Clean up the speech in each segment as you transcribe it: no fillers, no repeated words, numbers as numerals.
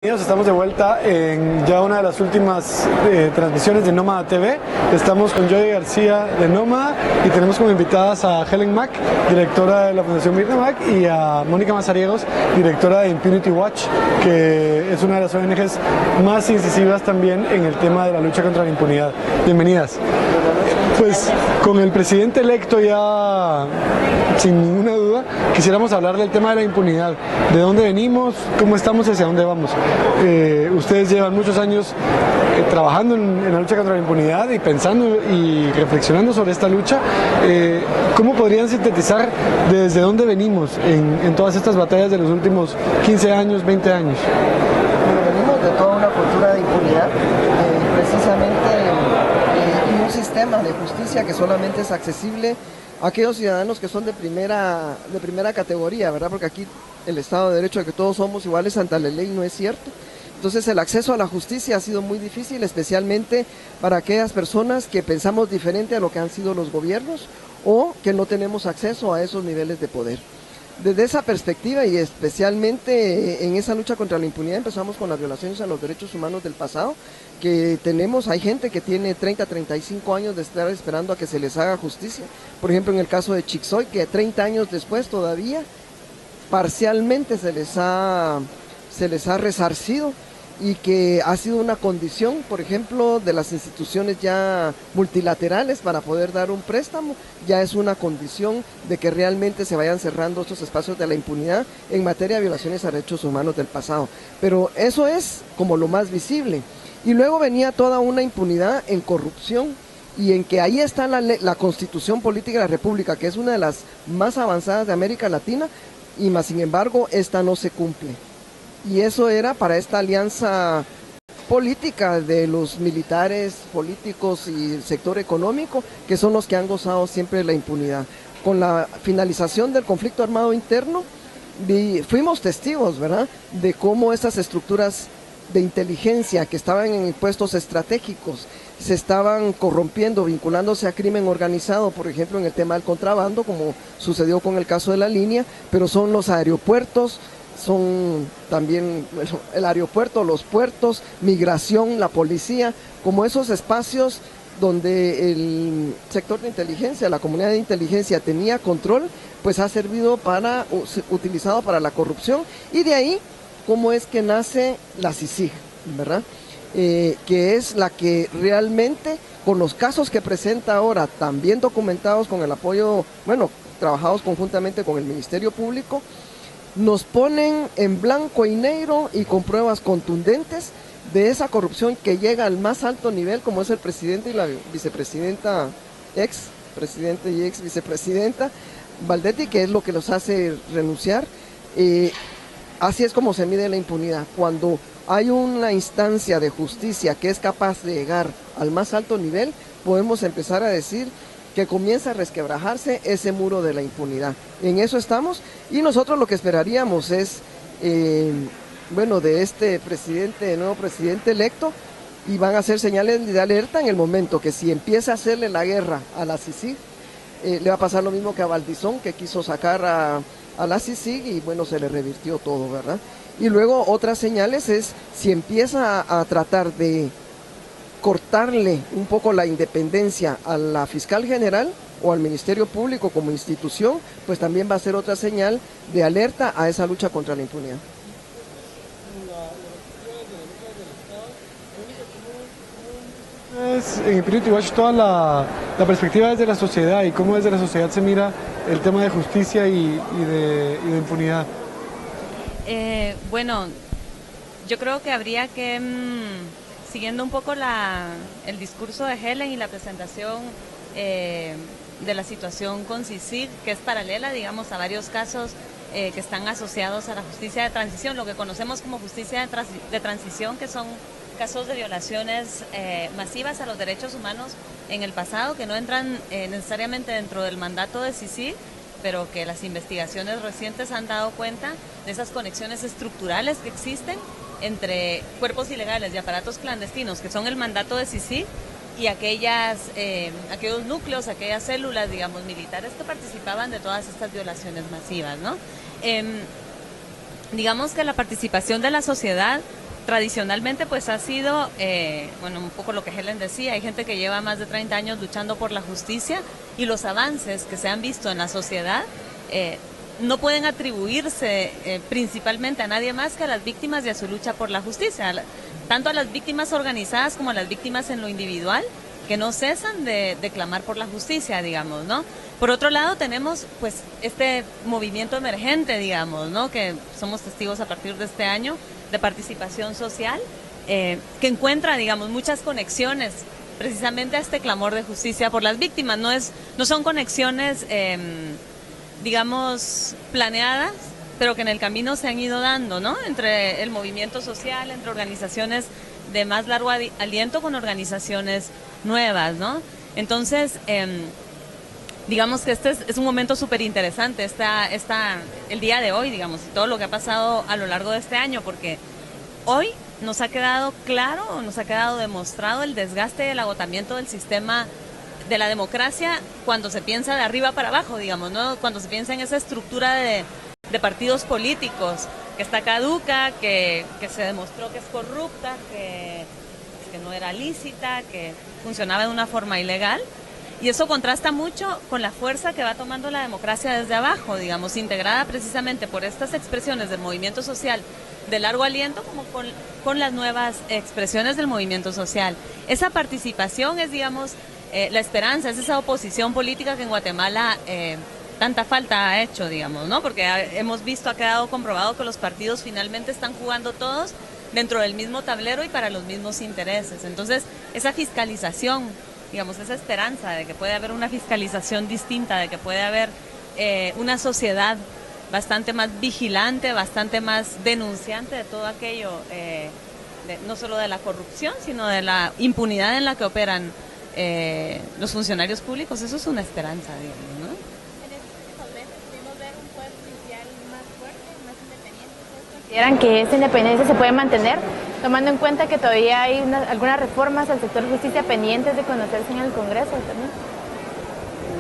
Estamos de vuelta en ya una de las últimas transmisiones de Nómada TV. Estamos con Joy García de Nómada y tenemos como invitadas a Helen Mack, directora de la Fundación Mirna Mack, y a Mónica Mazariegos, directora de Impunity Watch, que es una de las ONGs más incisivas también en el tema de la lucha contra la impunidad. Bienvenidas. Pues con el presidente electo ya sin ninguna duda quisiéramos hablar del tema de la impunidad, de dónde venimos, cómo estamos y hacia dónde vamos. Ustedes llevan muchos años trabajando en la lucha contra la impunidad y pensando y reflexionando sobre esta lucha. ¿Cómo podrían sintetizar desde dónde venimos en todas estas batallas de los últimos 15 años, 20 años? Bueno, venimos de toda una cultura de impunidad, precisamente y un sistema de justicia que solamente es accesible a aquellos ciudadanos que son de primera categoría, ¿verdad? Porque aquí el Estado de Derecho de que todos somos iguales ante la ley no es cierto. Entonces el acceso a la justicia ha sido muy difícil, especialmente para aquellas personas que pensamos diferente a lo que han sido los gobiernos o que no tenemos acceso a esos niveles de poder. Desde esa perspectiva y especialmente en esa lucha contra la impunidad empezamos con las violaciones a los derechos humanos del pasado, que hay gente que tiene 30, 35 años de estar esperando a que se les haga justicia. Por ejemplo, en el caso de Chixoy, que 30 años después todavía parcialmente se les ha resarcido y que ha sido una condición, por ejemplo, de las instituciones ya multilaterales para poder dar un préstamo, ya es una condición de que realmente se vayan cerrando estos espacios de la impunidad en materia de violaciones a derechos humanos del pasado. Pero eso es como lo más visible. Y luego venía toda una impunidad en corrupción y en que ahí está la Constitución Política de la República, que es una de las más avanzadas de América Latina, y más sin embargo esta no se cumple. Y eso era para esta alianza política de los militares, políticos y el sector económico, que son los que han gozado siempre de la impunidad. Con la finalización del conflicto armado interno, fuimos testigos, ¿verdad?, de cómo estas estructuras de inteligencia que estaban en puestos estratégicos se estaban corrompiendo, vinculándose a crimen organizado, por ejemplo en el tema del contrabando, como sucedió con el caso de la línea, pero son los aeropuertos, son también el aeropuerto, los puertos, migración, la policía, como esos espacios donde el sector de inteligencia, la comunidad de inteligencia tenía control, pues ha servido utilizado para la corrupción. Y de ahí, cómo es que nace la CICIG, ¿verdad? Que es la que realmente, con los casos que presenta ahora, también documentados con el apoyo, trabajados conjuntamente con el Ministerio Público, nos ponen en blanco y negro y con pruebas contundentes de esa corrupción que llega al más alto nivel, como es el presidente y la vicepresidenta, ex presidente y ex vicepresidenta Valdetti, que es lo que los hace renunciar. Así es como se mide la impunidad, cuando hay una instancia de justicia que es capaz de llegar al más alto nivel, podemos empezar a decir que comienza a resquebrajarse ese muro de la impunidad. En eso estamos, y nosotros lo que esperaríamos es, de este nuevo presidente electo, y van a hacer señales de alerta en el momento que si empieza a hacerle la guerra a la CICIG, le va a pasar lo mismo que a Valdizón, que quiso sacar a la CICIG y se le revirtió todo, ¿verdad? Y luego otras señales es si empieza a tratar de cortarle un poco la independencia a la fiscal general o al Ministerio Público como institución, pues también va a ser otra señal de alerta a esa lucha contra la impunidad. En Impunity Watch toda la perspectiva desde la sociedad y cómo desde la sociedad se mira el tema de justicia y de impunidad. Yo creo que habría que, siguiendo un poco el discurso de Helen y la presentación de la situación con CICIG, que es paralela, digamos, a varios casos que están asociados a la justicia de transición, lo que conocemos como justicia de transición, que son casos de violaciones masivas a los derechos humanos en el pasado, que no entran necesariamente dentro del mandato de CICIG, pero que las investigaciones recientes han dado cuenta de esas conexiones estructurales que existen entre cuerpos ilegales y aparatos clandestinos, que son el mandato de CICIG, y aquellos núcleos, aquellas células, digamos, militares que participaban de todas estas violaciones masivas, ¿no? Digamos que la participación de la sociedad tradicionalmente pues ha sido, bueno, un poco lo que Helen decía, hay gente que lleva más de 30 años luchando por la justicia y los avances que se han visto en la sociedad no pueden atribuirse principalmente a nadie más que a las víctimas de su lucha por la justicia, tanto a las víctimas organizadas como a las víctimas en lo individual, que no cesan de clamar por la justicia, digamos, ¿no? Por otro lado, tenemos pues este movimiento emergente, digamos, ¿no? Que somos testigos a partir de este año de participación social, que encuentra, digamos, muchas conexiones precisamente a este clamor de justicia por las víctimas. No son conexiones, digamos, planeadas, pero que en el camino se han ido dando, ¿no? Entre el movimiento social, entre organizaciones de más largo aliento con organizaciones nuevas, ¿no? Entonces, digamos que este es un momento súper interesante, el día de hoy, digamos, y todo lo que ha pasado a lo largo de este año, porque hoy nos ha quedado claro, nos ha quedado demostrado el desgaste y el agotamiento del sistema de la democracia cuando se piensa de arriba para abajo, digamos, ¿no? Cuando se piensa en esa estructura de partidos políticos, que está caduca, que se demostró que es corrupta, que no era lícita, que funcionaba de una forma ilegal. Y eso contrasta mucho con la fuerza que va tomando la democracia desde abajo, digamos, integrada precisamente por estas expresiones del movimiento social de largo aliento como con las nuevas expresiones del movimiento social. Esa participación es, digamos, la esperanza, es esa oposición política que en Guatemala tanta falta ha hecho, digamos, ¿no? Porque hemos visto, ha quedado comprobado que los partidos finalmente están jugando todos dentro del mismo tablero y para los mismos intereses. Entonces, esa fiscalización, digamos, esa esperanza de que puede haber una fiscalización distinta, de que puede haber una sociedad bastante más vigilante, bastante más denunciante de todo aquello, no solo de la corrupción, sino de la impunidad en la que operan los funcionarios públicos. Eso es una esperanza, digamos, ¿no? En estos últimos meses pudimos ver un poder judicial más fuerte, más independiente. ¿Ustedes consideran que esta independencia se puede mantener, tomando en cuenta que todavía hay algunas reformas al sector justicia pendientes de conocerse en el Congreso también?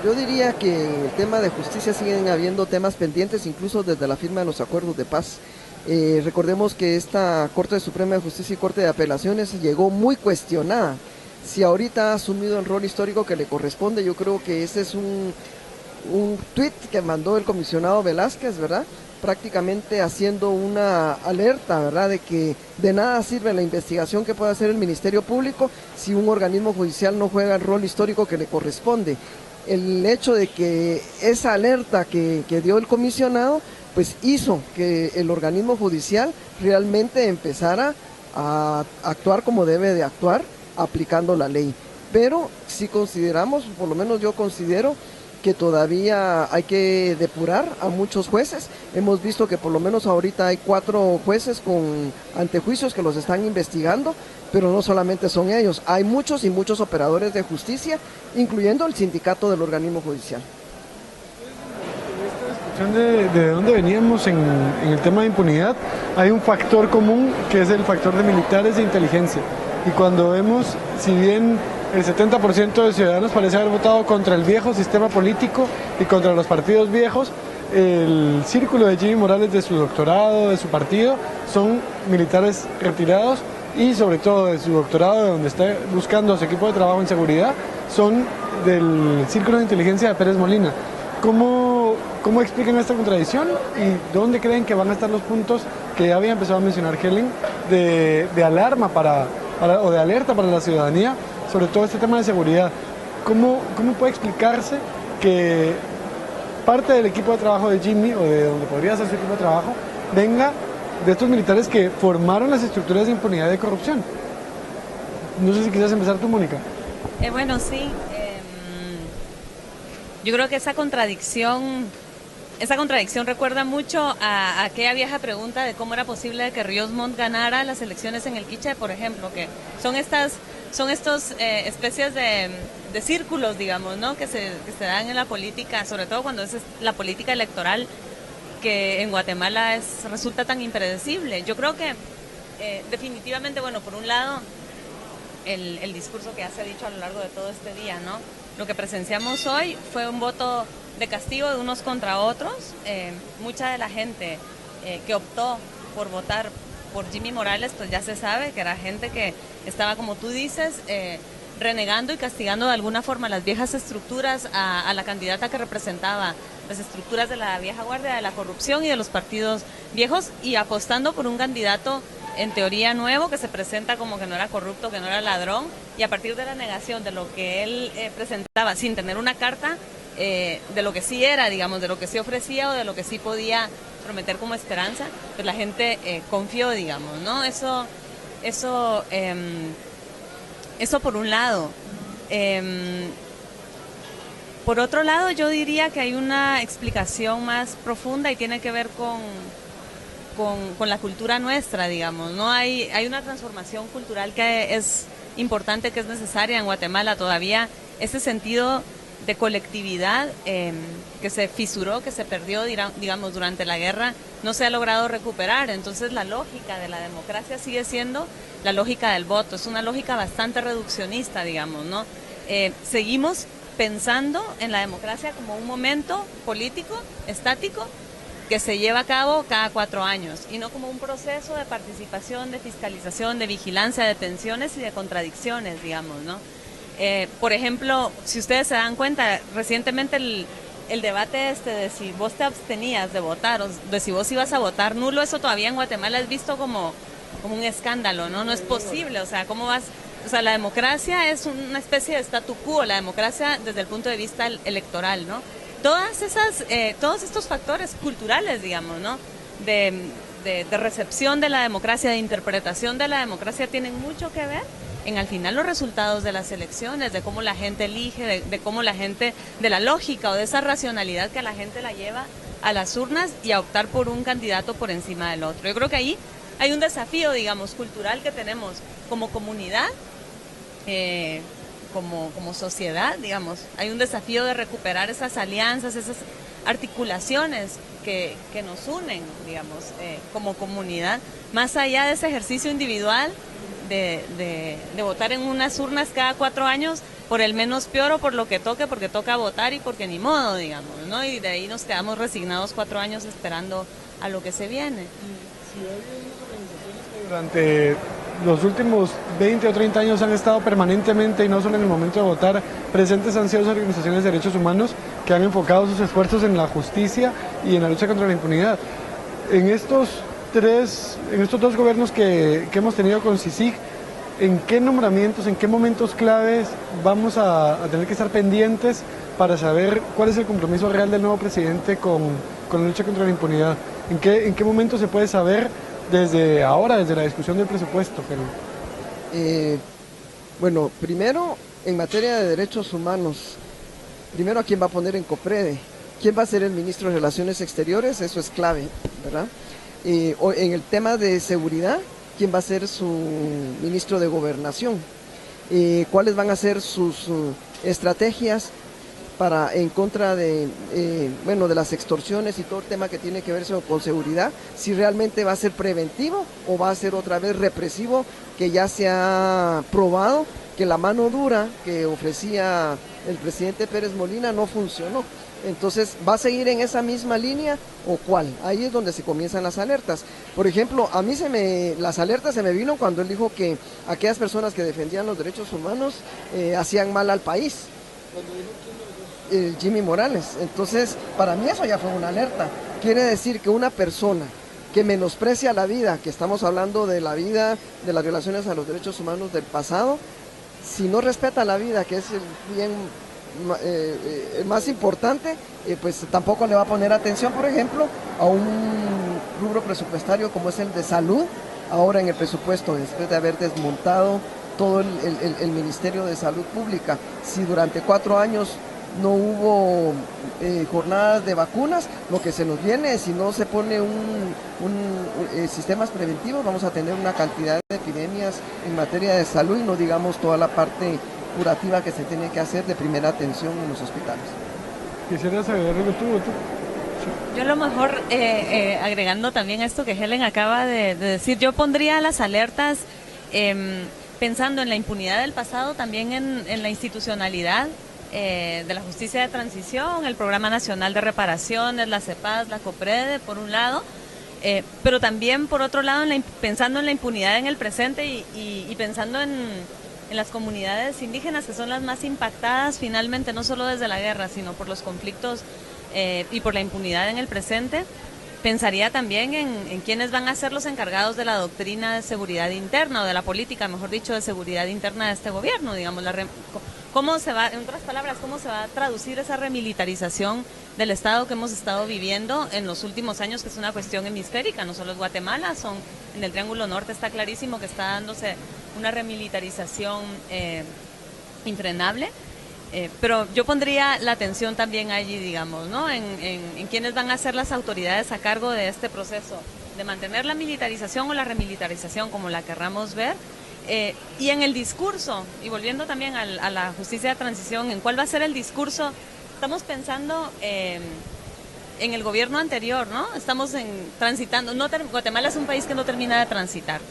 Yo diría que en el tema de justicia siguen habiendo temas pendientes, incluso desde la firma de los acuerdos de paz. Recordemos que esta Corte Suprema de Justicia y Corte de Apelaciones llegó muy cuestionada. Si ahorita ha asumido el rol histórico que le corresponde, yo creo que ese es un tuit que mandó el comisionado Velázquez, ¿verdad? Prácticamente haciendo una alerta, ¿verdad?, de que de nada sirve la investigación que pueda hacer el Ministerio Público si un organismo judicial no juega el rol histórico que le corresponde. El hecho de que esa alerta que dio el comisionado, pues hizo que el organismo judicial realmente empezara a actuar como debe de actuar, aplicando la ley. Pero si consideramos, por lo menos yo considero, que todavía hay que depurar a muchos jueces. Hemos visto que por lo menos ahorita hay 4 jueces con antejuicios que los están investigando, pero no solamente son ellos, hay muchos y muchos operadores de justicia, incluyendo el sindicato del organismo judicial. De dónde veníamos en el tema de impunidad, hay un factor común que es el factor de militares de inteligencia. Y cuando vemos, si bien el 70% de ciudadanos parece haber votado contra el viejo sistema político y contra los partidos viejos, el círculo de Jimmy Morales, de su doctorado, de su partido, son militares retirados, y sobre todo de su doctorado, de donde está buscando su equipo de trabajo en seguridad, son del círculo de inteligencia de Pérez Molina. ¿Cómo explican esta contradicción y dónde creen que van a estar los puntos que ya había empezado a mencionar Helen de alarma o de alerta para la ciudadanía sobre todo este tema de seguridad? ¿Cómo puede explicarse que parte del equipo de trabajo de Jimmy, o de donde podría ser su equipo de trabajo, venga de estos militares que formaron las estructuras de impunidad y de corrupción? No sé si quisieras empezar tú, Mónica. Bueno, sí. Yo creo que esa contradicción recuerda mucho a aquella vieja pregunta de cómo era posible que Ríos Montt ganara las elecciones en el Quiché, por ejemplo, que son estos especies de círculos, digamos, ¿no?, que se dan en la política, sobre todo cuando es la política electoral, que en Guatemala resulta tan impredecible. Yo creo que definitivamente, bueno, por un lado, el discurso que ya se ha dicho a lo largo de todo este día, ¿no? Lo que presenciamos hoy fue un voto de castigo de unos contra otros. Mucha de la gente que optó por votar por Jimmy Morales, pues ya se sabe que era gente que estaba, como tú dices, renegando y castigando de alguna forma las viejas estructuras a la candidata que representaba las estructuras de la vieja guardia, de la corrupción y de los partidos viejos, y apostando por un candidato en teoría nuevo que se presenta como que no era corrupto, que no era ladrón, y a partir de la negación de lo que él presentaba sin tener una carta de lo que sí era, digamos, de lo que sí ofrecía o de lo que sí podía prometer como esperanza, pues la gente confió, digamos, ¿no? Eso por un lado. Por otro lado, yo diría que hay una explicación más profunda y tiene que ver con la cultura nuestra, digamos, ¿no? Hay una transformación cultural que es importante, que es necesaria en Guatemala. Todavía ese sentido de colectividad que se fisuró, que se perdió, digamos, durante la guerra, no se ha logrado recuperar. Entonces la lógica de la democracia sigue siendo la lógica del voto. Es una lógica bastante reduccionista, digamos, ¿no? Seguimos pensando en la democracia como un momento político, estático, que se lleva a cabo cada 4 años y no como un proceso de participación, de fiscalización, de vigilancia, de tensiones y de contradicciones, digamos, ¿no? Por ejemplo, si ustedes se dan cuenta, recientemente el debate de si vos te abstenías de votar o de si vos ibas a votar nulo, eso todavía en Guatemala es visto como un escándalo, ¿no? No es posible, o sea, ¿cómo vas? O sea, la democracia es una especie de statu quo, la democracia desde el punto de vista electoral, ¿no? Todos estos factores culturales, digamos, ¿no? De recepción de la democracia, de interpretación de la democracia, tienen mucho que ver en al final los resultados de las elecciones, de cómo la gente elige, de cómo la gente, de la lógica o de esa racionalidad que a la gente la lleva a las urnas y a optar por un candidato por encima del otro. Yo creo que ahí hay un desafío, digamos, cultural que tenemos como comunidad, como sociedad, digamos. Hay un desafío de recuperar esas alianzas, esas articulaciones que nos unen, digamos, como comunidad, más allá de ese ejercicio individual de votar en unas urnas cada 4 años por el menos peor o por lo que toque, porque toca votar y porque ni modo, digamos, ¿no? Y de ahí nos quedamos resignados 4 años esperando a lo que se viene. Si hay unas organizaciones que durante los últimos 20 o 30 años han estado permanentemente, y no solo en el momento de votar, presentes, han sido organizaciones de derechos humanos que han enfocado sus esfuerzos en la justicia y en la lucha contra la impunidad. En estos 2 gobiernos que hemos tenido con CICIG, ¿en qué nombramientos, en qué momentos claves vamos a tener que estar pendientes para saber cuál es el compromiso real del nuevo presidente con la lucha contra la impunidad? ¿En qué momento se puede saber desde ahora, desde la discusión del presupuesto? Bueno, primero, en materia de derechos humanos, primero a quién va a poner en COPREDE, quién va a ser el ministro de Relaciones Exteriores, eso es clave, ¿verdad? En el tema de seguridad, quién va a ser su ministro de Gobernación, cuáles van a ser sus estrategias en contra de las extorsiones y todo el tema que tiene que ver con seguridad, si realmente va a ser preventivo o va a ser otra vez represivo, que ya se ha probado que la mano dura que ofrecía el presidente Pérez Molina no funcionó. Entonces, ¿va a seguir en esa misma línea o cuál? Ahí es donde se comienzan las alertas. Por ejemplo, a mí las alertas se me vino cuando él dijo que aquellas personas que defendían los derechos humanos hacían mal al país. Jimmy Morales. Entonces, para mí eso ya fue una alerta. Quiere decir que una persona que menosprecia la vida, que estamos hablando de la vida, de las violaciones a los derechos humanos del pasado, si no respeta la vida, que es el bien más importante, pues tampoco le va a poner atención, por ejemplo, a un rubro presupuestario como es el de salud, ahora en el presupuesto, después de haber desmontado todo el Ministerio de Salud Pública. Si durante 4 años no hubo jornadas de vacunas, lo que se nos viene, si no se pone sistemas preventivos, vamos a tener una cantidad de epidemias en materia de salud, y no digamos toda la parte curativa que se tiene que hacer de primera atención en los hospitales. Quisiera saber algo tú. Yo a lo mejor, agregando también esto que Helen acaba de decir, yo pondría las alertas pensando en la impunidad del pasado, también en la institucionalidad de la justicia de transición, el Programa Nacional de Reparaciones, la CEPAS, la COPREDE, por un lado, pero también, por otro lado, pensando en la impunidad en el presente y pensando en las comunidades indígenas, que son las más impactadas finalmente, no solo desde la guerra, sino por los conflictos y por la impunidad en el presente. Pensaría también en quiénes van a ser los encargados de la doctrina de seguridad interna, o de la política, mejor dicho, de seguridad interna de este gobierno, digamos, cómo se va, en otras palabras, cómo se va a traducir esa remilitarización del Estado que hemos estado viviendo en los últimos años, que es una cuestión hemisférica, no solo es Guatemala, en el Triángulo Norte está clarísimo que está dándose una remilitarización infrenable. Pero yo pondría la atención también allí, digamos, ¿no? En quiénes van a ser las autoridades a cargo de este proceso, de mantener la militarización o la remilitarización, como la querramos ver, y en el discurso, y volviendo también a la justicia de transición, en cuál va a ser el discurso. Estamos pensando en el gobierno anterior, ¿no? Estamos transitando, Guatemala es un país que no termina de transitar,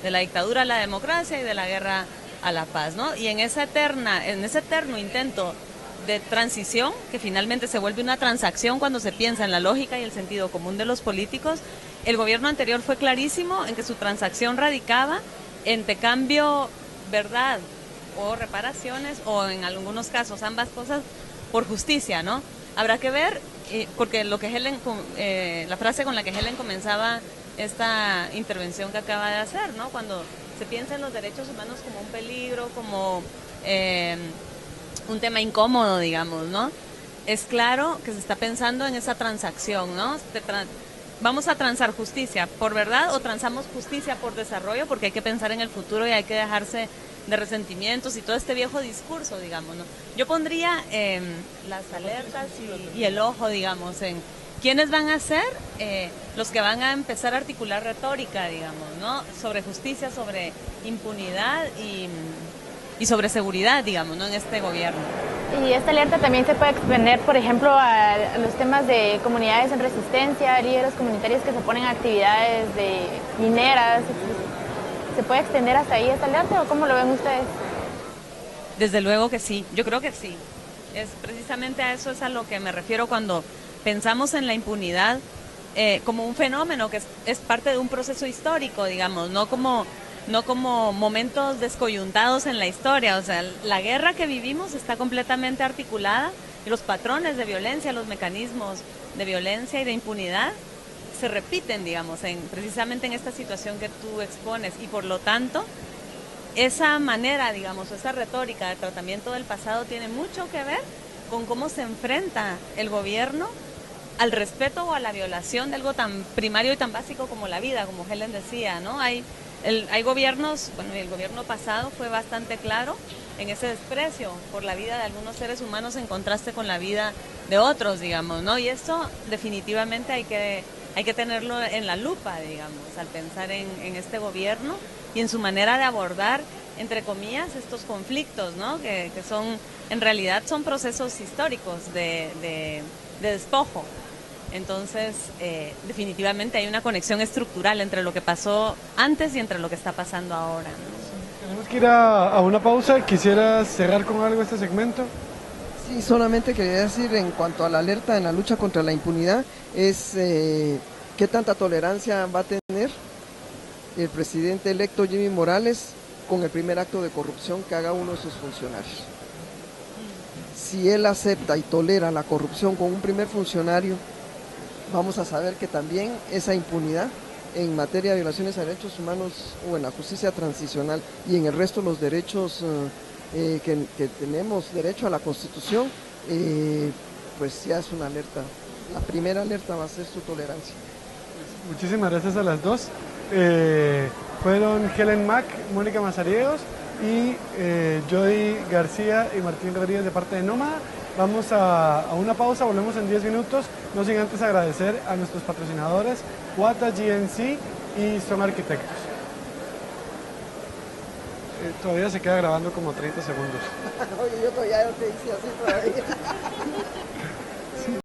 de la dictadura a la democracia y de la guerra a la paz, ¿no? Y en ese eterno intento de transición, que finalmente se vuelve una transacción cuando se piensa en la lógica y el sentido común de los políticos, el gobierno anterior fue clarísimo en que su transacción radicaba entre cambio, verdad o reparaciones, o en algunos casos ambas cosas, por justicia, ¿no? Habrá que ver, porque lo que la frase con la que Helen comenzaba esta intervención que acaba de hacer, ¿no? Cuando se piensa en los derechos humanos como un peligro, como un tema incómodo, digamos, ¿no? Es claro que se está pensando en esa transacción, ¿no? Vamos a transar justicia por verdad o transamos justicia por desarrollo, porque hay que pensar en el futuro y hay que dejarse de resentimientos y todo este viejo discurso, digamos, ¿no? Yo pondría las alertas y el ojo, digamos, en quiénes van a ser los que van a empezar a articular retórica, digamos, ¿no? Sobre justicia, sobre impunidad y sobre seguridad, digamos, ¿no? En este gobierno. Y esta alerta también se puede extender, por ejemplo, a los temas de comunidades en resistencia, líderes comunitarios que se ponen a actividades de mineras. ¿Se puede extender hasta ahí esta alerta o cómo lo ven ustedes? Desde luego que sí, yo creo que sí. Es precisamente a eso es a lo que me refiero cuando pensamos en la impunidad como un fenómeno que es parte de un proceso histórico, digamos, no como momentos descoyuntados en la historia. O sea, la guerra que vivimos está completamente articulada y los patrones de violencia, los mecanismos de violencia y de impunidad se repiten, digamos, precisamente en esta situación que tú expones, y por lo tanto esa manera, digamos, esa retórica de tratamiento del pasado tiene mucho que ver con cómo se enfrenta el gobierno al respeto o a la violación de algo tan primario y tan básico como la vida, como Helen decía, ¿no? Hay gobiernos, bueno, y el gobierno pasado fue bastante claro en ese desprecio por la vida de algunos seres humanos en contraste con la vida de otros, digamos, ¿no? Y eso definitivamente hay que tenerlo en la lupa, digamos, al pensar en este gobierno y en su manera de abordar, entre comillas, estos conflictos, ¿no? Que en realidad son procesos históricos de despojo. Entonces, definitivamente hay una conexión estructural entre lo que pasó antes y entre lo que está pasando ahora, ¿no? Tenemos que ir a una pausa. ¿Quisieras cerrar con algo este segmento? Sí, solamente quería decir en cuanto a la alerta en la lucha contra la impunidad, es qué tanta tolerancia va a tener el presidente electo Jimmy Morales con el primer acto de corrupción que haga uno de sus funcionarios. Si él acepta y tolera la corrupción con un primer funcionario, vamos a saber que también esa impunidad en materia de violaciones a derechos humanos o en la justicia transicional y en el resto de los derechos que tenemos derecho a la Constitución, pues ya es una alerta. La primera alerta va a ser su tolerancia. Muchísimas gracias a las dos. Fueron Helen Mack, Mónica Mazariegos y Jody García y Martín Rodríguez de parte de Nómada. Vamos a una pausa, volvemos en 10 minutos, no sin antes agradecer a nuestros patrocinadores, Wata GNC y Son Arquitectos. Todavía se queda grabando como 30 segundos. Oye, yo todavía no te hice así todavía.